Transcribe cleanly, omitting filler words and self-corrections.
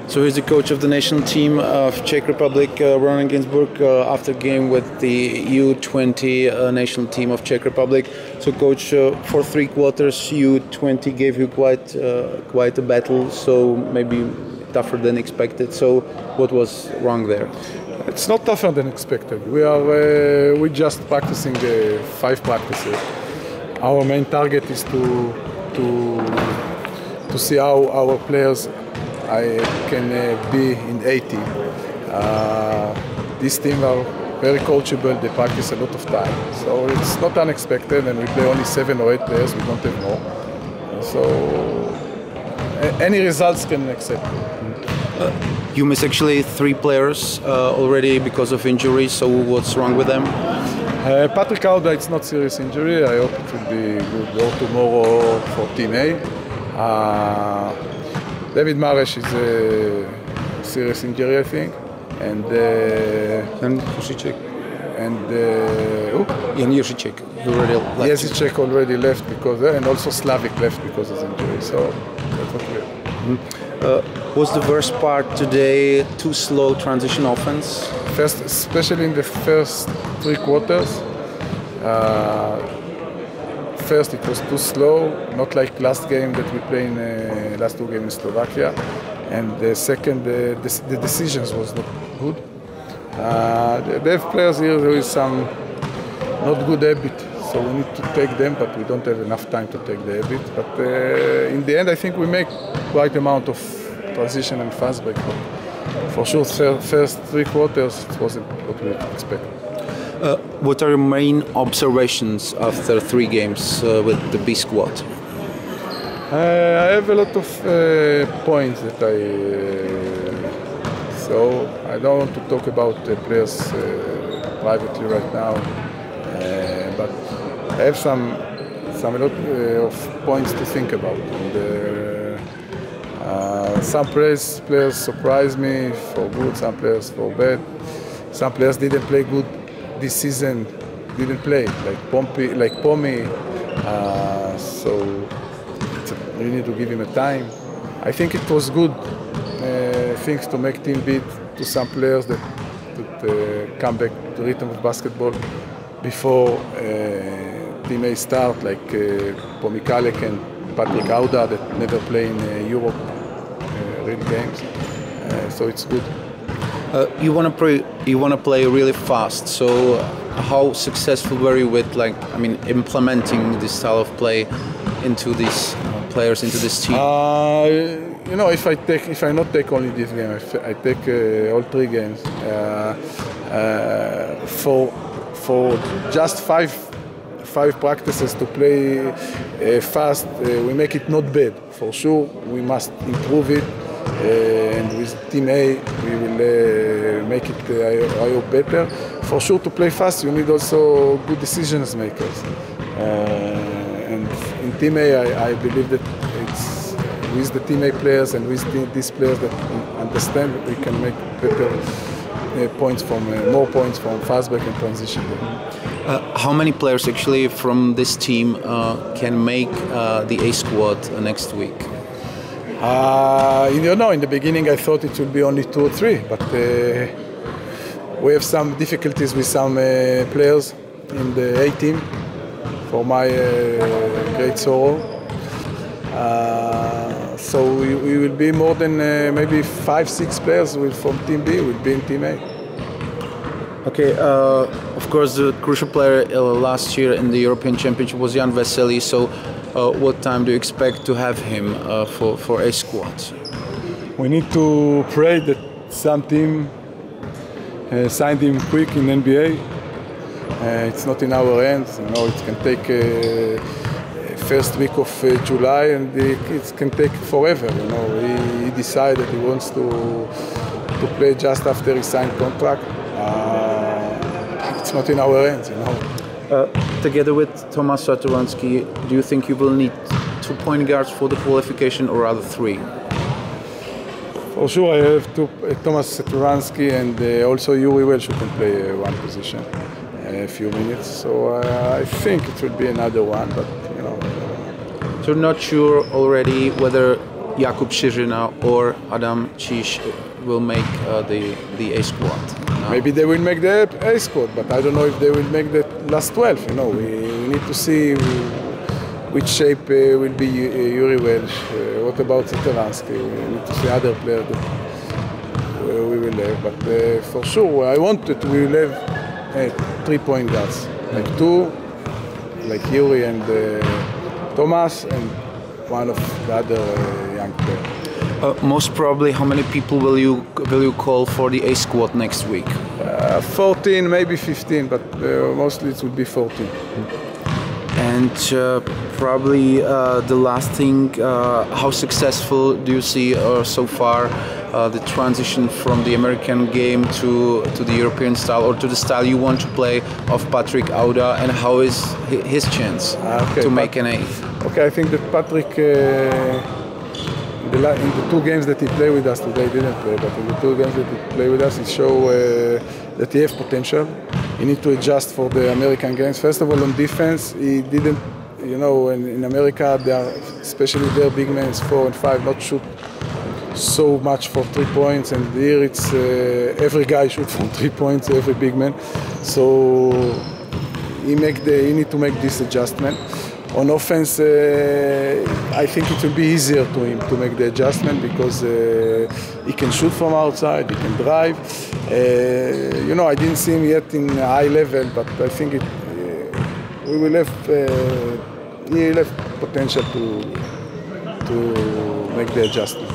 So he's the coach of the national team of Czech Republic, Ronen Ginzburg, after game with the U20 national team of Czech Republic. So coach, for 3 quarters, U20 gave you quite a battle, so maybe tougher than expected. So what was wrong there? It's not tougher than expected. We just practicing 5 practices. Our main target is to see how our players can be in A team. This team are very coachable. They practice a lot of time, so it's not unexpected. And we play only 7 or 8 players. We don't have more. So any results can accept. You missed actually 3 players already because of injuries. So what's wrong with them? Patrick Auda, it's not serious injury. I hope it will be good or tomorrow for Team A. David Mares is a serious injury, I think, and Jušíček. Jan Jušíček already left. Jušíček already left and also Slavic left because of injury. So that's what we're. Was the worst part today too slow transition offense? First, especially in the first 3 quarters. First, it was too slow, not like last game that we played in last 2 games in Slovakia. And the second, the decisions was not good. They have players here with some not good habit, so we need to take them, but we don't have enough time to take the habit. But in the end, I think we make quite amount of transition and fast break. For sure, first 3 quarters it wasn't what we expected. What are your main observations after 3 games with the B squad? I have a lot of points that so I don't want to talk about the players privately right now, but I have a lot of points to think about. And, some players surprised me for good, some players for bad. Some players didn't play good this season, like Pomi. So you need to give him a time. I think it was good things to make team beat to some players that come back to rhythm of basketball before team A start, like Pomi Kalek and Patrick Auda that never play in Europe real games. So it's good. You want to play really fast. So how successful were you with implementing this style of play into these players, into this team? If I not take only this game, I take all 3 games. For just 5 practices to play fast, we make it not bad. For sure, we must improve it. And with Team A, we will make it, I hope, better. For sure, to play fast, you need also good decisions makers. And in Team A, I believe that it's with the Team A players and with these players that understand that we can make better more points from fast break and transition. How many players actually from this team can make the A squad next week? In the beginning I thought it would be only 2 or 3, but we have some difficulties with some players in the A team, for my great sorrow. So we will be more than maybe 5-6 players from Team B will be in Team A. Okay, of course the crucial player last year in the European Championship was Jan Vesely, so what time do you expect to have him for A squad? We need to pray that some team signed him quick in NBA. It's not in our hands. It can take first week of July, and it can take forever. He decided he wants to play just after he signed contract. It's not in our hands. Together with Tomas Satoransky, do you think you will need 2 point guards for the qualification, or rather 3? For sure, I have Tomas Satoransky and also Yuri Welsh, who can play 1 position a few minutes. So I think it will be another one, but So you're not sure already whether Jakub Shirina or Adam Ciś will make the A squad. No. Maybe they will make the A squad, but I don't know if they will make the last 12. You know, we need to see which shape will be Yuri Welsh. What about Ziteransky? We need to see other players that we will have. But for sure, I want that we will have 3-point guards, like two, like Yuri and Thomas, and one of the other young players. Most probably, how many people will you call for the A squad next week? 14, maybe 15, but mostly it will be 14. And probably the last thing, how successful do you see so far the transition from the American game to the European style, or to the style you want to play, of Patrick Auda, and how is his chance to make an A? Okay, I think that Patrick, in the two games that he played with us today, he didn't play, but in the two games that he played with us, he showed that he has potential. He needs to adjust for the American games. First of all, on defense, he didn't, you know, in America, they are, especially their big men, 4 and 5, not shoot so much for 3 points, and here it's every guy shoot from 3 points, every big man. So he need to make this adjustment. On offense, I think it will be easier to him to make the adjustment, because he can shoot from outside, he can drive. You know, I didn't see him yet in high level, but I think he will have potential to make the adjustment.